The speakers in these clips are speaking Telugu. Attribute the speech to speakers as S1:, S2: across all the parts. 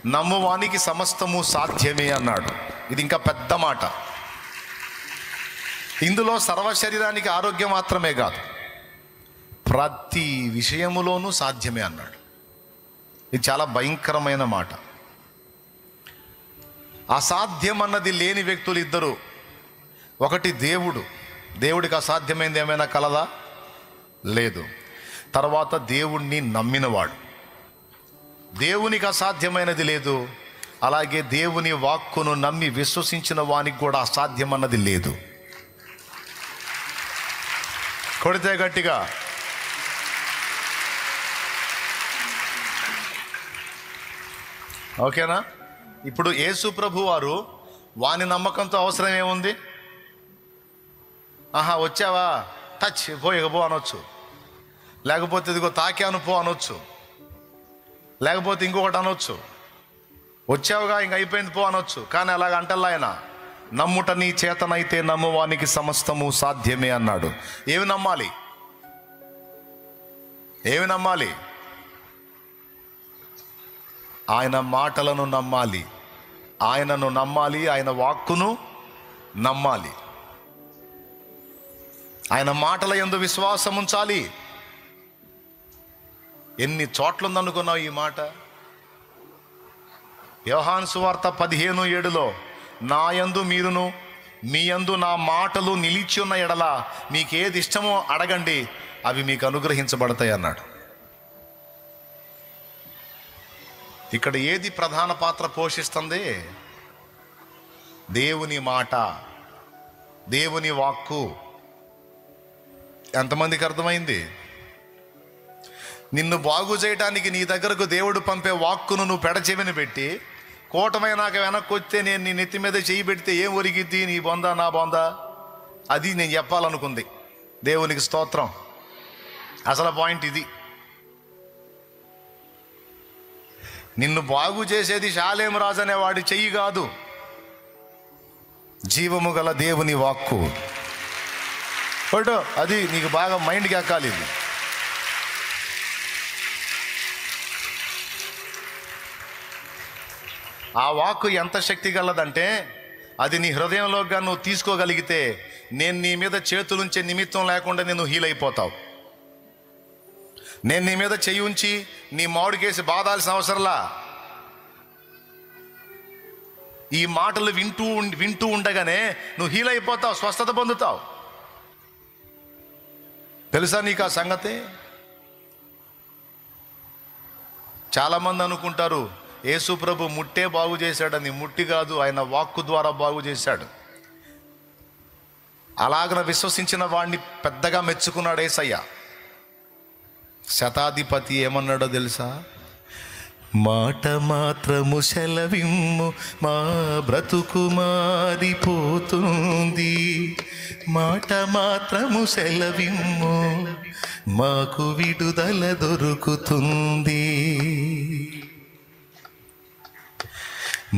S1: నమ్మువానికి సమస్తము సాధ్యమే అన్నాడు. ఇది ఇంకా పెద్ద మాట. ఇందులో సర్వ శరీరానికి ఆరోగ్యం మాత్రమే కాదు, ప్రతి విషయములోనూ సాధ్యమే అన్నాడు. ఇది చాలా భయంకరమైన మాట. అసాధ్యం అన్నది లేని వ్యక్తులు ఇద్దరు. ఒకటి దేవుడికి అసాధ్యమైనది ఏమైనా కలదా? లేదు. తర్వాత దేవుణ్ణి నమ్మినవాడు, దేవునికి అసాధ్యమైనది లేదు. అలాగే దేవుని వాక్కును నమ్మి విశ్వసించిన వానికి కూడా అసాధ్యం అన్నది లేదు. కొడితే గట్టిగా. ఓకేనా? ఇప్పుడు యేసు ప్రభు వారు వాని నమ్మకంతో అవసరం ఏముంది? వచ్చావా, టచ్ పో అనొచ్చు, లేకపోతే ఇదిగో తాకాను పో అనొచ్చు, లేకపోతే ఇంకొకటి అనొచ్చు, వచ్చావుగా ఇంక అయిపోయింది పో అనొచ్చు. కానీ అలాగ అంటల్లా ఆయన. నమ్ముట నీ చేతనైతే నమ్మువానికి సమస్తము సాధ్యమే అన్నాడు. ఏమి నమ్మాలి? ఆయన మాటలను నమ్మాలి, ఆయనను నమ్మాలి, ఆయన వాక్కును నమ్మాలి, ఆయన మాటల యందు విశ్వాసం ఉంచాలి. ఎన్ని చోట్ల ఉందనుకున్నావు ఈ మాట? యోహాను సువార్త 15:7 నా యందు మీరును మీ యందు నా మాటలు నిలిచి ఉన్న ఎడల మీకు ఏది ఇష్టమో అడగండి, అవి మీకు అనుగ్రహించబడతాయి అన్నాడు. ఇక్కడ ఏది ప్రధాన పాత్ర పోషిస్తుంది? దేవుని మాట, దేవుని వాక్కు. ఎంతమందికి అర్థమైంది? నిన్ను బాగు చేయడానికి నీ దగ్గరకు దేవుడు పంపే వాక్కును నువ్వు పెడచెవిని పెట్టి కూటమైనాక వెనక్కి వస్తే నేను నీ నెత్తి మీద చేయి పెడితే ఏం ఒరిగిద్ది? నీ బొందా నా బొందా? అది నేను చెప్పాలనుకుంది. దేవునికి స్తోత్రం. అసలు పాయింట్ ఇది. నిన్ను బాగు చేసేది షాలేం రాజు అనే వాడి చెయ్యి కాదు, జీవము గల దేవుని వాక్కు. అది నీకు బాగా మైండ్కి ఎక్కాలి. ఇది ఆ వాక్కు ఎంత శక్తి గలదంటే అది నీ హృదయంలోగా నువ్వు తీసుకోగలిగితే నేను నీ మీద చేతులుంచే నిమిత్తం లేకుండా నేను హీల్ అయిపోతావు. నేను నీ మీద చెయ్యి ఉంచి నీ మామిడికేసి బాధాల్సిన అవసరంలా. ఈ మాటలు వింటూ ఉండగానే నువ్వు హీల్ అయిపోతావు, స్వస్థత పొందుతావు. తెలుసా నీకు ఆ సంగతి? చాలామంది అనుకుంటారు యేసు ప్రభు ముట్టే బాగు చేశాడని. ముట్టి కాదు, ఆయన వాక్కు ద్వారా బాగు చేశాడు. అలాగన విశ్వసించిన వాడిని పెద్దగా మెచ్చుకున్నాడు యేసయ్య. శతాధిపతి ఏమన్నాడో తెలుసా? మాట మాత్రము సెలవిమ్ము మా బ్రతుకు మారిపోతుంది, మాట మాత్రము సెలవిమ్ము మాకు విడుదల దొరుకుతుంది.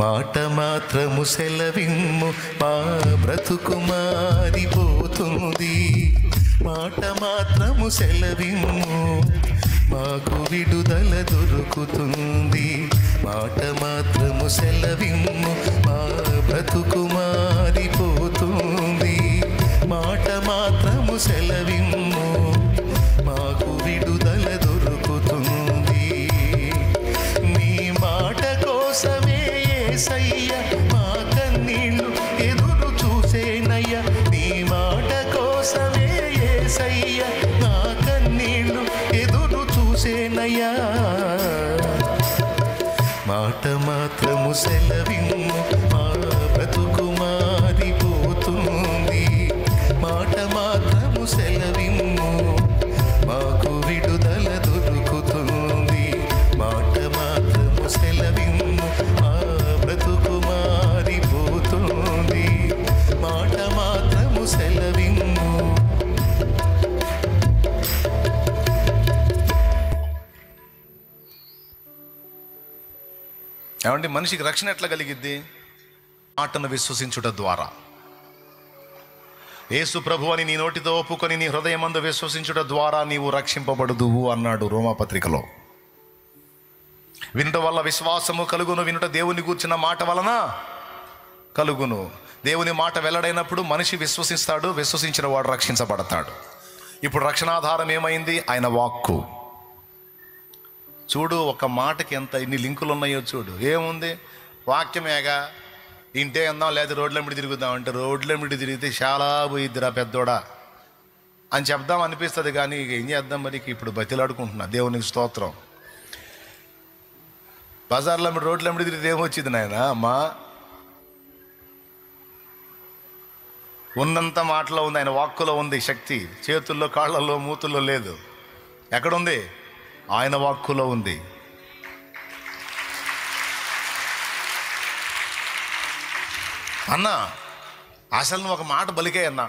S1: మాట మాత్రము సెలవిమ్ము మా బ్రతుకు మారిపోతుంది, మాట మాత్రము సెలవిమ్ము మాకు విడుదల దొరుకుతుంది. మాట మాత్రము సెలవిమ్ము మా బ్రతుకు మారిపోతుంది, మాట మాత్రము సెలవిమ్ము మాకు విడుదల దొరుకుతుంది. నీ మాట కోసమే యేసయ్య మా కన్నీళ్ళు ఎదురు చూసేనయ్య. నీ మాట కోసమే యేసయ్య నా కన్నీళ్ళు ఎదురు చూసేనయ్యా. మాట మాత్రము సెలవిమ్ము మా బ్రతుకు మారిపోతుంది, మాట మాత్రము సెలవిమ్ము మాకు విడుదల దొరుకుతుంది. మాట మాత్రము సెలవిమ్ము మా బ్రతుకు మారిపోతుంది, మాట మాత్రము సెలవిమ్ము. ఏమంటే మనిషికి రక్షణ ఎట్లా కలిగిద్ది? మాటను విశ్వసించుట ద్వారా. యేసు ప్రభు అని నీ నోటితో ఒప్పుకొని నీ హృదయమందు విశ్వసించుట ద్వారా నీవు రక్షింపబడుదువు అన్నాడు రోమాపత్రికలో. వినుట వల్ల విశ్వాసము కలుగును, వినుట దేవుని గూర్చిన మాట వలన కలుగును. దేవుని మాట వెల్లడైనప్పుడు మనిషి విశ్వసిస్తాడు, విశ్వసించిన వాడు రక్షించబడతాడు. ఇప్పుడు రక్షణాధారం ఏమైంది? ఆయన వాక్కు. చూడు, ఒక మాటకి ఇన్ని లింకులు ఉన్నాయో చూడు. ఏముంది? వాక్యమేగా, ఇంటే అందాం, లేదా రోడ్లెంబడి తిరుగుదాం అంటే రోడ్లెంబడి తిరిగితే చాలా పోయిద్దిరా పెద్దోడా అని చెప్దాం అనిపిస్తుంది. కానీ ఇక ఏం చేద్దాం మరి? ఇప్పుడు బతిలాడుకుంటున్నా, దేవునికి స్తోత్రం. బజార్లో రోడ్లెంబడి తిరిగితే ఏమొచ్చింది నాయన? అమ్మా, ఉన్నంత మాటలో ఉంది, ఆయన వాక్కులో ఉంది శక్తి. చేతుల్లో, కాళ్ళల్లో, మూతుల్లో లేదు. ఎక్కడుంది? ఆయన వాక్కులో ఉంది. అన్నా, అసలు నువ్వు ఒక మాట బలికే అన్నా,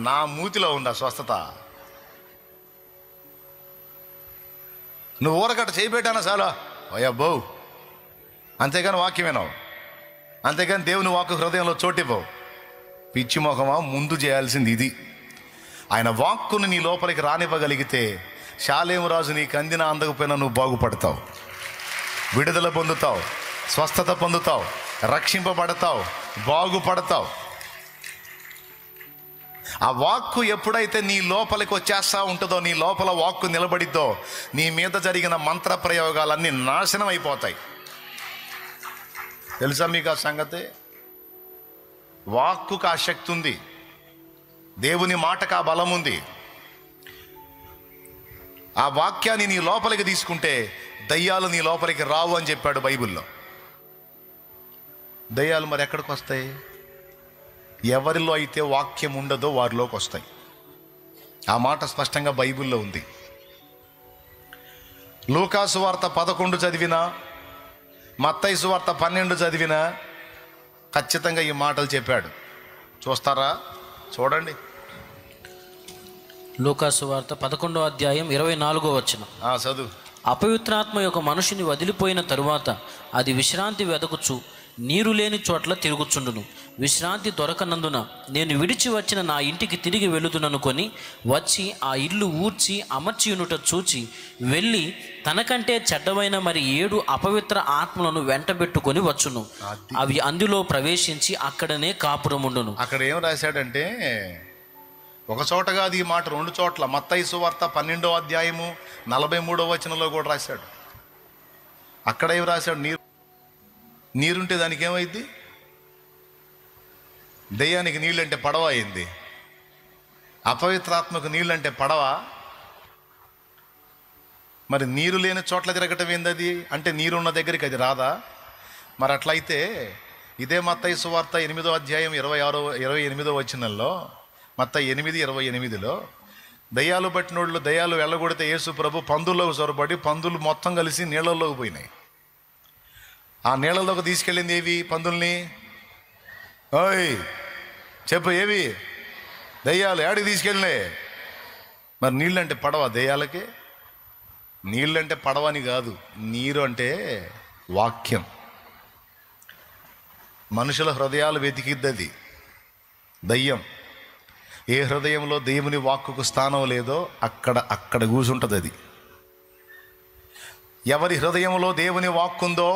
S1: నా మూతిలో ఉందా స్వస్థత? నువ్వు ఊరగట్ట చేయబెట్టానా చాలా అయ్యబ్బో, అంతేగాని వాక్యమేనావు, అంతేగాని దేవుని వాక్కు హృదయంలో చోటివ్వవు. పిచ్చి మొహమా, ముందు చేయాల్సింది ఇది. ఆయన వాక్కును నీ లోపలికి రానివ్వగలిగితే షాలేము రాజు నీకు అందినా అందకపోయినా నువ్వు బాగుపడతావు, విడుదల పొందుతావు, స్వస్థత పొందుతావు, రక్షింపబడతావు, బాగుపడతావు. ఆ వాక్కు ఎప్పుడైతే నీ లోపలికి వచ్చేస్తా ఉంటుందో, నీ లోపల వాక్కు నిలబడిద్దో, నీ మీద జరిగిన మంత్ర ప్రయోగాలన్నీ నాశనం అయిపోతాయి. తెలుసా మీకు ఆ సంగతి? వాక్కుకు ఆ శక్తి ఉంది, దేవుని మాటకు ఆ బలం ఉంది. ఆ వాక్యాన్ని నీ లోపలికి తీసుకుంటే దయ్యాలు నీ లోపలికి రావు అని చెప్పాడు బైబిల్లో. దయ్యాలు మరి ఎక్కడికి వస్తాయి? ఎవరిలో అయితే వాక్యం ఉండదో వారిలోకి వస్తాయి. ఆ మాట స్పష్టంగా బైబిల్లో ఉంది. లూకాసు వార్త 11 చదివినా, మత్తయి సువార్త 12 చదివినా ఖచ్చితంగా ఈ మాటలు చెప్పాడు. చూస్తారా? చూడండి.
S2: లూకాసు వార్త 11వ అధ్యాయం 24వ వచనం.
S1: చదువు.
S2: అపవిత్రాత్మ యొక్క మనుషుని వదిలిపోయిన తరువాత అది విశ్రాంతి వెదకుచు నీరు లేని చోట్ల తిరుగుచుండును. విశ్రాంతి దొరకనందున నేను విడిచి వచ్చిన నా ఇంటికి తిరిగి వెళుదుననుకొని వచ్చి ఆ ఇల్లు ఊడ్చి అమర్చియునుట చూచి వెళ్ళి తనకంటే చెడ్డమైన మరి 7 అపవిత్ర ఆత్మలను వెంటబెట్టుకొని వచ్చును. అవి అందులో ప్రవేశించి అక్కడనే కాపురముండును.
S1: అక్కడ ఏం రాశాడంటే, ఒక చోట కాదు ఈ మాట, 2 చోట్ల. మత్తయి సువార్త 12వ అధ్యాయము 43వ వచనంలో కూడా రాశాడు. అక్కడ ఏం రాశాడు? నీరుంటే దానికి ఏమైంది? దెయ్యానికి నీళ్ళంటే పడవ అయింది. అపవిత్రాత్మకు నీళ్ళంటే పడవ. మరి నీరు లేని చోట్ల తిరగటం ఏంది? అది అంటే నీరున్న దగ్గరికి అది రాదా? మరి అట్లయితే ఇదే మత్తయి సువార్త 8వ అధ్యాయం 28వ వచనంలో, మత్తయి 8:28లో దయ్యాలు పట్టినోళ్ళు దయ్యాలు వెళ్ళగొడితే యేసు ప్రభు పందుల్లోకి చొరబడి పందులు మొత్తం కలిసి నీళ్ళల్లోకి పోయినాయి. ఆ నీళ్ళలోకి తీసుకెళ్ళింది ఏవి? పందుల్ని. ఓయ్ చెప్పు, ఏవి? దయ్యాలు. ఏడికి తీసుకెళ్ళినాయి? మరి నీళ్ళంటే పడవ దయ్యాలకి? నీళ్ళంటే పడవని కాదు, నీరు అంటే వాక్యం. మనుషుల హృదయాలు వెతికిద్దది దయ్యం. ఏ హృదయంలో దేవుని వాక్కుకు స్థానం లేదో అక్కడ కూర్చుంటుంది అది. ఎవరి హృదయంలో దేవుని వాక్కుందో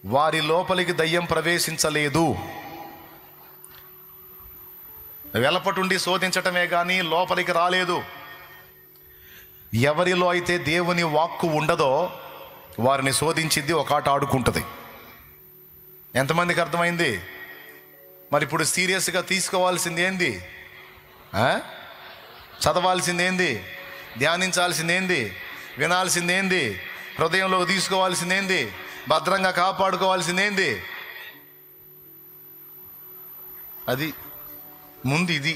S1: వారి లోపలికి దయ్యం ప్రవేశించలేదు. వెలపటుండి శోధించటమే కానీ లోపలికి రాలేదు. ఎవరిలో అయితే దేవుని వాక్కు ఉండదో వారిని శోధించిద్ది, ఒక ఆట ఆడుకుంటుంది. ఎంతమందికి అర్థమైంది? మరి ఇప్పుడు సీరియస్గా తీసుకోవాల్సింది ఏంది? చదవాల్సింది ఏంది? ధ్యానించాల్సింది ఏంది? వినాల్సింది ఏంది? హృదయంలోకి తీసుకోవాల్సింది ఏంది? భద్రంగా కాపాడుకోవాల్సింది ఏంది? అది ముందు ఇది.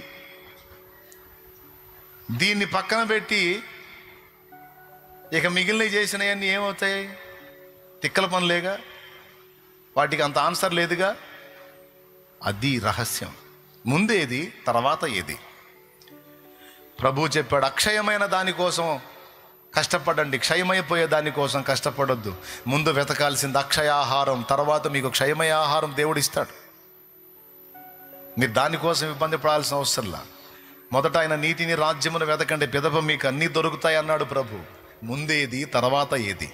S1: దీన్ని పక్కన పెట్టి ఇక మిగిలినవి చేసినవన్నీ ఏమవుతాయి? తిక్కల పనులేగా, వాటికి అంత ఆన్సర్ లేదుగా. అది రహస్యం. ముందేది, తర్వాత ఏది? ప్రభు చెప్పాడు, అక్షయమైన దానికోసం కష్టపడండి, క్షయమైపోయే దానికోసం కష్టపడొద్దు. ముందు వెతకాల్సింది అక్షయాహారం, తర్వాత మీకు క్షయమయ ఆహారం దేవుడు ఇస్తాడు. మీరు దానికోసం ఇబ్బంది పడాల్సిన అవసరంలా. మొదట ఆయన నీతిని రాజ్యమును వెతకండి, పిదప మీకు అన్నీ దొరుకుతాయి అన్నాడు ప్రభు. ముందేది తర్వాత ఏది.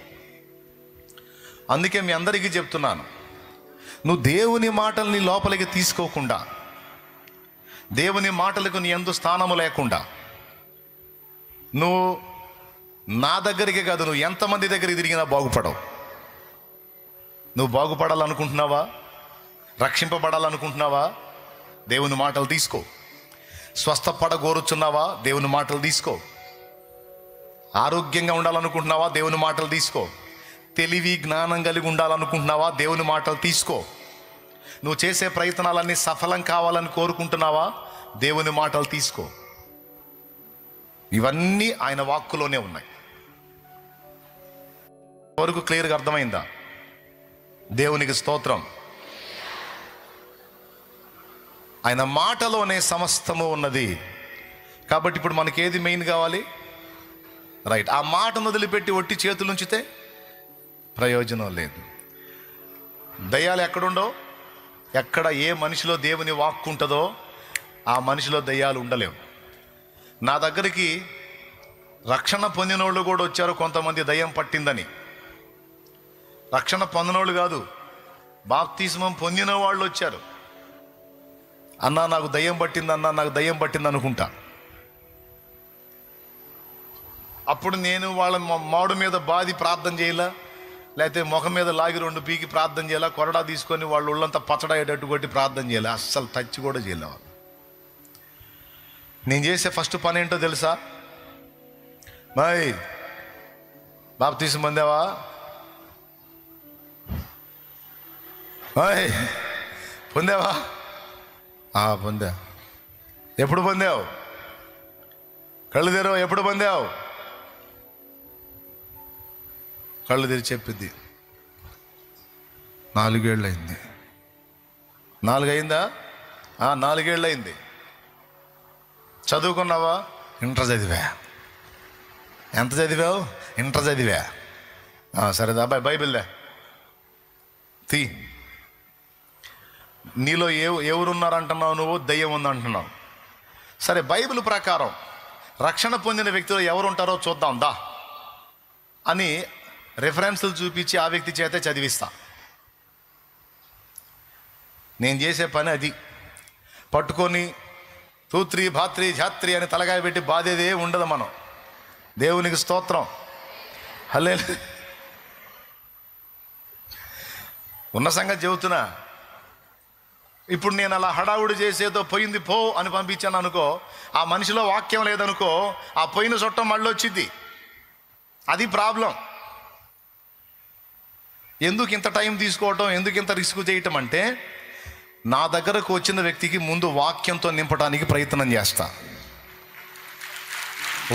S1: అందుకే మీ అందరికీ చెప్తున్నాను, నువ్వు దేవుని మాటల్ని లోపలికి తీసుకోకుండా, దేవుని మాటలకు నీ యందు స్థానము లేకుండా, నువ్వు నా దగ్గరికి కాదు, నువ్వు ఎంతమంది దగ్గరికి తిరిగినా బాగుపడవు. నువ్వు బాగుపడాలనుకుంటున్నావా? రక్షింపబడాలనుకుంటున్నావా? దేవుని మాటలు తీసుకో. స్వస్థపడగోరుచున్నావా? దేవుని మాటలు తీసుకో. ఆరోగ్యంగా ఉండాలనుకుంటున్నావా? దేవుని మాటలు తీసుకో. తెలివి జ్ఞానం కలిగి ఉండాలనుకుంటున్నావా? దేవుని మాటలు తీసుకో. నువ్వు చేసే ప్రయత్నాలన్నీ సఫలం కావాలని కోరుకుంటున్నావా? దేవుని మాటలు తీసుకో. ఇవన్నీ ఆయన వాక్కులోనే ఉన్నాయి. వరకు క్లియర్గా అర్థమైందా? దేవునికి స్తోత్రం. ఆయన మాటలోనే సమస్తము ఉన్నది. కాబట్టి ఇప్పుడు మనకి ఏది మెయిన్ కావాలి? రైట్. ఆ మాటను వదిలిపెట్టి ఒట్టి చేతులు ఉంచితే ప్రయోజనం లేదు. దయ్యాలు ఎక్కడుండో, ఎక్కడ ఏ మనిషిలో దేవుని వాక్కు ఉంటుందో ఆ మనిషిలో దయ్యాలు ఉండలేవు. నా దగ్గరికి రక్షణ పొందినోళ్ళు కూడా వచ్చారు, కొంతమంది దయ్యం పట్టిందని. రక్షణ పొందినోళ్ళు కాదు, బాప్తిస్మం పొందిన వాళ్ళు వచ్చారు. అన్నా నాకు దయ్యం పట్టింది, అన్నా నాకు దయ్యం పట్టింది అనుకుంటా. అప్పుడు నేను వాళ్ళ మాడు మీద బాది ప్రార్థన చేయాల, లేకపోతే ముఖం మీద లాగి 2 పీకి ప్రార్థన చేయాలా, కొరడా తీసుకొని వాళ్ళు ఒళ్ళంతా పచ్చడయ్యేటట్టు కొట్టి ప్రార్థన చేయాలి. అస్సలు టచ్ కూడా చేయలే. నేను చేసే ఫస్ట్ పని ఏంటో తెలుసా? బాప్తిస్మం పొందావా? పొందావా? పొందా. ఎప్పుడు పొందావు? కళ్ళు తెరవు. ఎప్పుడు పొందావు? కళ్ళు తెరిచి చెప్పింది 4 ఏళ్ళు అయింది. 4 అయిందా? 4 ఏళ్ళు అయింది. చదువుకున్నావా? ఇంటర్ చదివా. ఎంత చదివావు? ఇంటర్ చదివా. సరేదా అబ్బాయి, బైబిల్దే తీ. నీలో ఎవరున్నారంటున్నావు నువ్వు? దయ్యం ఉందంటున్నావు. సరే, బైబిల్ ప్రకారం రక్షణ పొందిన వ్యక్తులు ఎవరుంటారో చూద్దాం దా అని రెఫరెన్సులు చూపించి ఆ వ్యక్తి చేతే చదివిస్తా. నేను చేసే పని అది. పట్టుకొని తూత్రి భాత్రి జాత్రి అని తలకాయ పెట్టి బాధేదే ఉండదు. మనం దేవునికి స్తోత్రం. హల్లెలూయా. ఉన్న సంగతి చెబుతున్నా. ఇప్పుడు నేను అలా హడావుడి చేసేదో పోయింది పో అని పంపించాను అనుకో, ఆ మనిషిలో వాక్యం లేదనుకో, ఆ పోయిన చుట్టం మళ్ళీ వచ్చింది. అది ప్రాబ్లం. ఎందుకు ఇంత టైం తీసుకోవటం, ఎందుకు ఇంత రిస్క్ చేయటం అంటే, నా దగ్గరకు వచ్చిన వ్యక్తికి ముందు వాక్యంతో నింపడానికి ప్రయత్నం చేస్తా.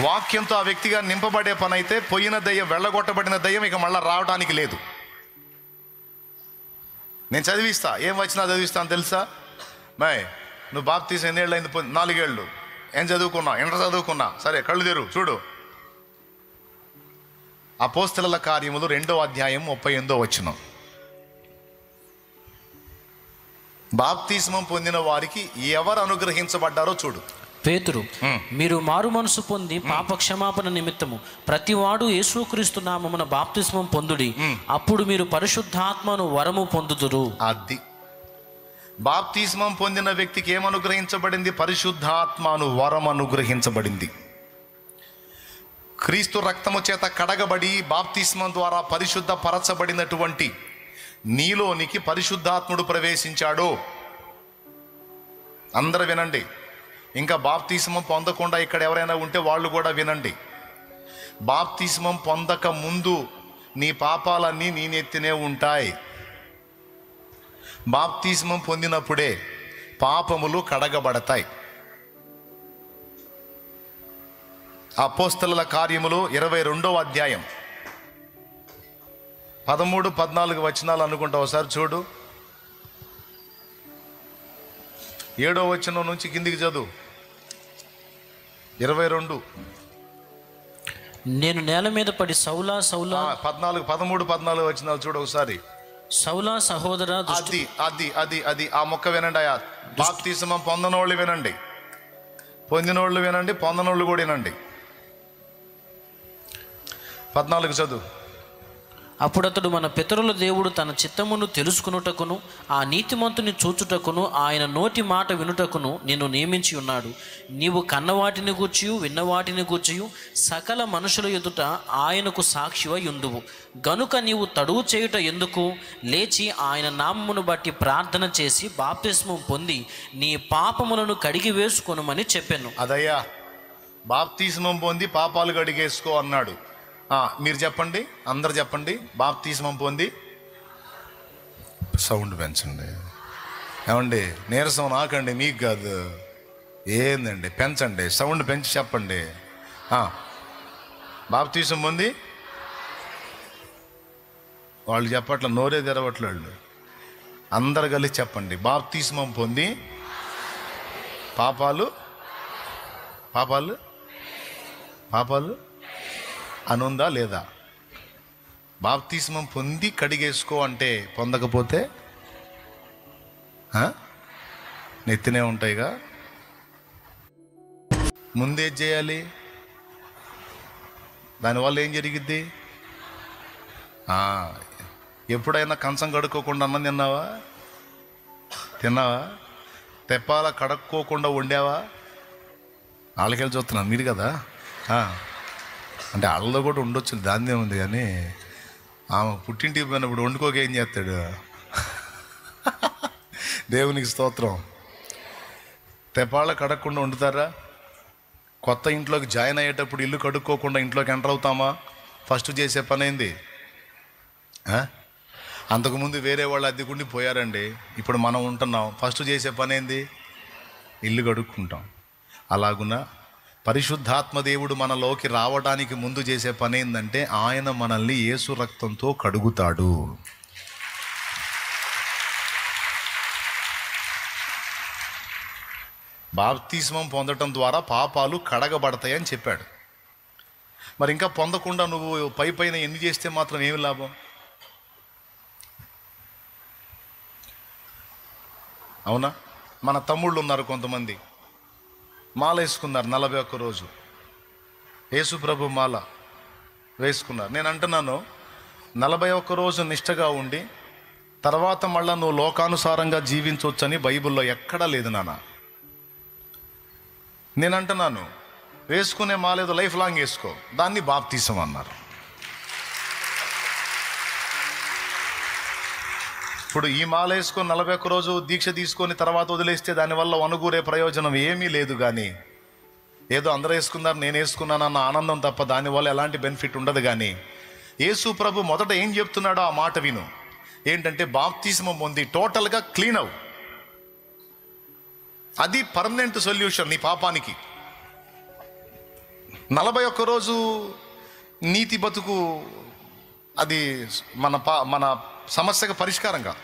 S1: వాక్యంతో ఆ వ్యక్తిగా నింపబడే పని అయితే, పోయిన దయ్యం, వెళ్ళగొట్టబడిన దయ్యం ఇక మళ్ళీ రావడానికి లేదు. నేను చదివిస్తా. ఏం వచ్చినా చదివిస్తాను తెలుసా? నువ్వు బాప్తీసం ఎన్ని ఏళ్ళు అయింది? 4 ఏళ్ళు. ఏం చదువుకున్నా? ఇంటర్ చదువుకున్నా. సరే, కళ్ళు తెరు, చూడు. అపోస్తలుల కార్యములు 2వ అధ్యాయం 38వ వచనం. బాప్తిస్మం పొందిన వారికి ఎవరు అనుగ్రహించబడ్డారో చూడు.
S2: పేతురు, మీరు మారు మనసు పొంది పాప క్షమాపణ నిమిత్తము ప్రతివాడు యేసుక్రీస్తు నామమున బాప్తిస్మం పొందుడి, అప్పుడు మీరు పరిశుద్ధాత్మను వరము పొందుదురు.
S1: అది బాప్తిస్మం పొందిన వ్యక్తికి ఏమనుగ్రహించబడింది? పరిశుద్ధాత్మను వరం అనుగ్రహించబడింది. క్రీస్తు రక్తము చేత కడగబడి బాప్తిస్మం ద్వారా పరిశుద్ధపరచబడినటువంటి నీలోనికి పరిశుద్ధాత్ముడు ప్రవేశించాడు. అందరూ వినండి. ఇంకా బాప్తిస్మం పొందకుండా ఇక్కడ ఎవరైనా ఉంటే వాళ్ళు కూడా వినండి. బాప్తిస్మం పొందక ముందు నీ పాపాలన్నీ నీ నెత్తినే ఉంటాయి. బాప్తిస్మం పొందినప్పుడే పాపములు కడగబడతాయి. అపోస్తలుల కార్యములు 22వ అధ్యాయం 13, 14 వచనాలు అనుకుంటా. ఒకసారి చూడు. 7వ వచనం నుంచి కిందికి చదువు. 22.
S2: నేను నేల మీద పడి సౌలా సౌలా
S1: 13, 14 వచనాలు చూడు ఒకసారి.
S2: సౌలా సహోదర,
S1: అది ఆ మొక్క వినండి. అయ్యా, బాప్తిస్మం పొందనోళ్ళు వినండి, పొందినోళ్ళు వినండి, పొందనోళ్ళు కూడా వినండి. 14 చదువు.
S2: అప్పుడతడు మన పితరుల దేవుడు తన చిత్తమును తెలుసుకునుటకును ఆ నీతిమంతుని చూచుటకును ఆయన నోటి మాట వినుటకును నిన్ను నియమించి ఉన్నాడు. నీవు కన్నవాటిని గూర్చియు విన్నవాటిని గూర్చియు సకల మనుషుల ఎదుట ఆయనకు సాక్షివై ఉందువు. గనుక నీవు తడువు చేయుట ఎందుకు? లేచి ఆయన నామమును బట్టి ప్రార్థన చేసి బాప్తిస్మం పొంది నీ పాపములను కడిగి వేసుకొనుమని చెప్పాను.
S1: అదయ్యా, బాప్తిస్మం పొంది పాపాలు కడిగేసుకో అన్నాడు. మీరు చెప్పండి, అందరు చెప్పండి. బాప్తిస్మం పొంది, సౌండ్ పెంచండి. ఏమండి, నీరసం నాకండి, మీకు కాదు. ఏందండి, పెంచండి, సౌండ్ పెంచి చెప్పండి. బాప్తిస్మం పొంది, వాళ్ళు చెప్పట్ల, నోరే తెరవట్లేదు. అందరు కలిసి చెప్పండి. బాప్తిస్మం పొంది పాపాలు పాపాలు పాపాలు అనుందా లేదా? బాప్తిస్మం పొంది కడిగేసుకో అంటే, పొందకపోతే నెత్తినే ఉంటాయిగా. ముందేం చేయాలి? దానివల్ల ఏం జరిగిద్ది? ఎప్పుడైనా కంచం కడుక్కోకుండా అన్నం తిన్నావా? తెప్పాల కడుక్కోకుండా వండావా? వాళ్ళకెళ్ళి చూస్తున్నాను, మీరు కదా. అంటే వాళ్ళలో కూడా ఉండొచ్చు, దాన్నే ఉంది. కానీ ఆమె పుట్టింటికి పోయినప్పుడు వండుకోక ఏం చేస్తాడు? దేవునికి స్తోత్రం. తెపాళ్ళ కడగకుండా వండుతారా? కొత్త ఇంట్లోకి జాయిన్ అయ్యేటప్పుడు ఇల్లు కడుక్కోకుండా ఇంట్లోకి ఎంటర్ అవుతామా? ఫస్ట్ చేసే పని ఏంది? అంతకుముందు వేరే వాళ్ళు అద్దెకుండి పోయారండి, ఇప్పుడు మనం ఉంటున్నాం. ఫస్ట్ చేసే పని ఏంది? ఇల్లు కడుక్కుంటాం. అలాగున పరిశుద్ధాత్మ దేవుడు మనలోకి రావడానికి ముందు చేసే పని ఏంటంటే, ఆయన మనల్ని యేసు రక్తంతో కడుగుతాడు. బాప్తిస్మం పొందటం ద్వారా పాపాలు కడగబడతాయని చెప్పాడు. మరి ఇంకా పొందకుండా నువ్వు పైన ఎన్ని చేస్తే మాత్రం ఏమి లాభం? అవునా? మన తమ్ముళ్ళు ఉన్నారు కొంతమంది, మాల వేసుకున్నారు 41 రోజు. యేసు ప్రభు మాల వేసుకున్నారు. నేను అంటున్నాను, 41 రోజు నిష్టగా ఉండి తర్వాత మళ్ళా నువ్వు లోకానుసారంగా జీవించవచ్చని బైబిల్లో ఎక్కడా లేదు నాన్న. నేను అంటున్నాను, వేసుకునే మాలేదో లైఫ్ లాంగ్ వేసుకో, దాన్ని బాప్తిసం అన్నారు. ఇప్పుడు ఈ మాల వేసుకొని 41 రోజు దీక్ష తీసుకొని తర్వాత వదిలేస్తే దానివల్ల వనుగూరే ప్రయోజనం ఏమీ లేదు. కానీ ఏదో అందరూ వేసుకున్నారు, నేను వేసుకున్నాను అన్న ఆనందం తప్ప దానివల్ల ఎలాంటి బెనిఫిట్ ఉండదు. కానీ యేసు ప్రభు మొదట ఏం చెప్తున్నాడో ఆ మాట విను. ఏంటంటే, బాప్తిస్మం పొంది టోటల్గా క్లీన్ అవు. అది పర్మనెంట్ సొల్యూషన్ నీ పాపానికి. 41 రోజు నీతి బతుకు అది మన సమస్యకు పరిష్కారం కాదు.